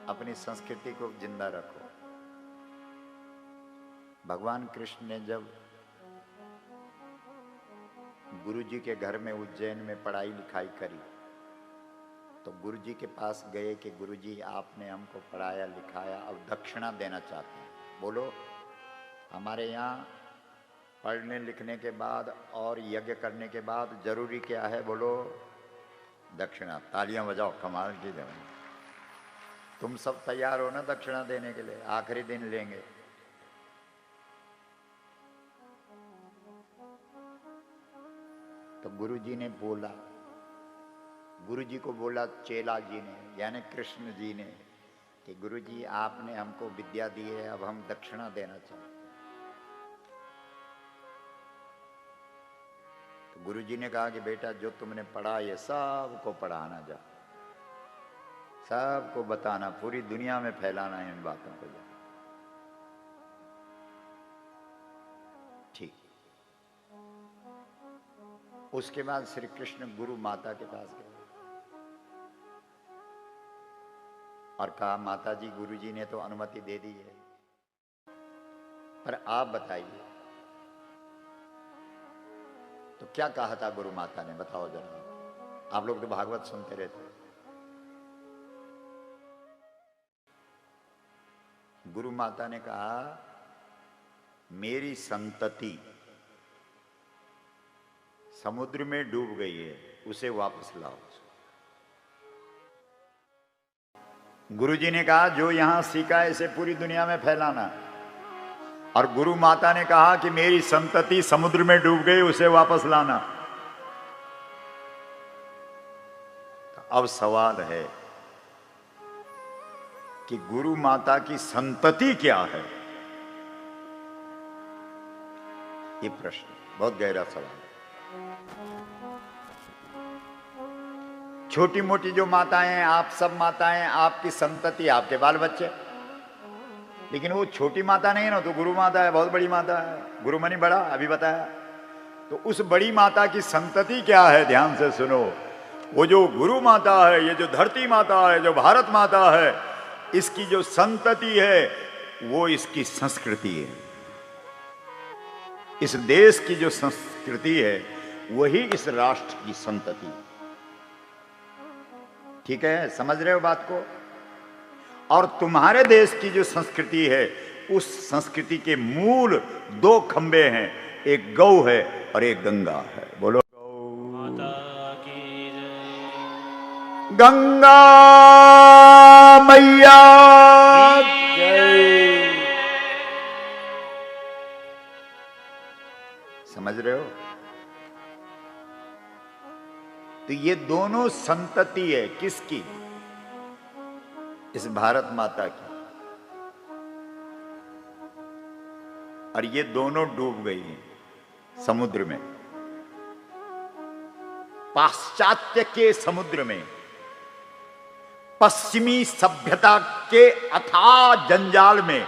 अपनी संस्कृति को जिंदा रखो। भगवान कृष्ण ने जब गुरु जी के घर में उज्जैन में पढ़ाई लिखाई करी तो गुरु जी के पास गए कि गुरु जी आपने हमको पढ़ाया लिखाया, अब दक्षिणा देना चाहते हैं। बोलो, हमारे यहाँ पढ़ने लिखने के बाद और यज्ञ करने के बाद जरूरी क्या है? बोलो, दक्षिणा। तालियां बजाओ, कमाल की देव। तुम सब तैयार हो ना दक्षिणा देने के लिए? आखिरी दिन लेंगे। तो गुरु जी ने बोला, गुरु जी को बोला चेला जी ने, यानी कृष्ण जी ने, कि गुरु जी आपने हमको विद्या दी है, अब हम दक्षिणा देना चाहते हैं। तो गुरु जी ने कहा कि बेटा जो तुमने पढ़ा ये सबको पढ़ाना, जा सबको बताना, पूरी दुनिया में फैलाना है इन बातों को। जा ठीक। उसके बाद श्री कृष्ण गुरु माता के पास गए और कहा, माता जी गुरु जी ने तो अनुमति दे दी है, पर आप बताइए तो क्या कहा था गुरु माता ने? बताओ जरा, आप लोग तो भागवत सुनते रहते। गुरु माता ने कहा, मेरी संतति समुद्र में डूब गई है, उसे वापस लाओ। गुरु जी ने कहा जो यहां सीखा है इसे पूरी दुनिया में फैलाना, और गुरु माता ने कहा कि मेरी संतति समुद्र में डूब गई, उसे वापस लाना। तो अब सवाल है कि गुरु माता की संतति क्या है? ये प्रश्न बहुत गहरा सवाल है। छोटी मोटी जो माताएं हैं, आप सब माताएं, आपकी संतति, आपके बाल बच्चे, लेकिन वो छोटी माता नहीं है ना, तो गुरु माता है, बहुत बड़ी माता है। गुरु मनी बड़ा, अभी बताया। तो उस बड़ी माता की संतति क्या है? ध्यान से सुनो। वो जो गुरु माता है, ये जो धरती माता है, जो भारत माता है, इसकी जो संतति है वो इसकी संस्कृति है। इस देश की जो संस्कृति है वही इस राष्ट्र की संतति। ठीक है, समझ रहे हो बात को? और तुम्हारे देश की जो संस्कृति है, उस संस्कृति के मूल दो खंबे हैं, एक गौ है और एक गंगा है। बोलो, माता की जय। गंगा मैया जय। समझ रहे हो? तो ये दोनों संतति है किसकी? इस भारत माता की। और ये दोनों डूब गई हैं समुद्र में, पाश्चात्य के समुद्र में, पश्चिमी सभ्यता के अथाह जंजाल में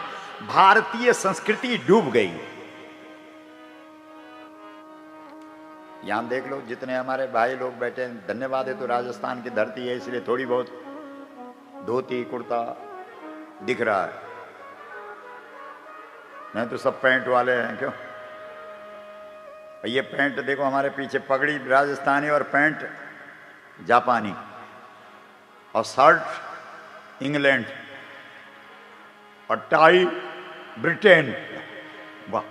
भारतीय संस्कृति डूब गई। यहां देख लो, जितने हमारे भाई लोग बैठे हैं, धन्यवाद है तो राजस्थान की धरती है इसलिए थोड़ी बहुत धोती कुर्ता दिख रहा है, नहीं तो सब पैंट वाले हैं। क्यों? ये पैंट देखो, हमारे पीछे पगड़ी राजस्थानी और पैंट जापानी और शर्ट इंग्लैंड और टाई ब्रिटेन। वाह!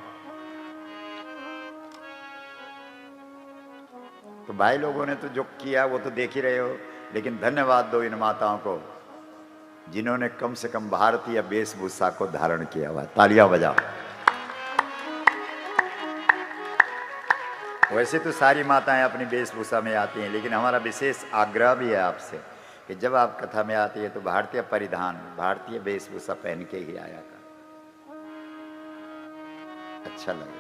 तो भाई लोगों ने तो जो किया वो तो देख ही रहे हो, लेकिन धन्यवाद दो इन माताओं को जिन्होंने कम से कम भारतीय वेशभूषा को धारण किया हुआ। तालियां बजाओ। वैसे तो सारी माताएं अपनी वेशभूषा में आती हैं, लेकिन हमारा विशेष आग्रह भी है आपसे कि जब आप कथा में आती है तो भारतीय परिधान, भारतीय वेशभूषा पहन के ही आया कर, अच्छा लगे।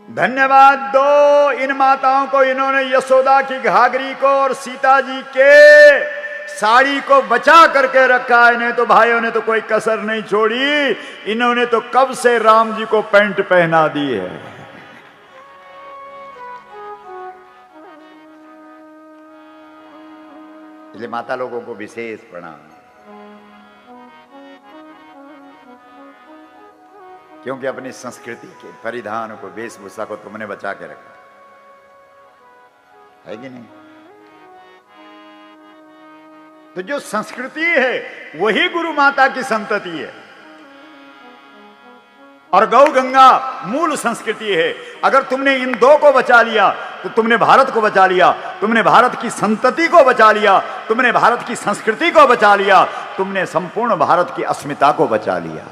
धन्यवाद दो इन माताओं को, इन्होंने यशोदा की घाघरी को और सीता जी के साड़ी को बचा करके रखा है। इन्हें तो भाइयों ने तो कोई कसर नहीं छोड़ी, इन्होंने तो कब से राम जी को पैंट पहना दी है। इसलिए माता लोगों को विशेष प्रणाम, क्योंकि अपनी संस्कृति के परिधान को, वेशभूषा को तुमने बचा के रखा है कि नहीं। तो जो संस्कृति है वही गुरु माता की संतति है, और गौ गंगा मूल संस्कृति है। अगर तुमने इन दो को बचा लिया तो तुमने भारत को बचा लिया, तुमने भारत की संतति को बचा लिया, तुमने भारत की संस्कृति को बचा लिया, तुमने संपूर्ण भारत की अस्मिता को बचा लिया।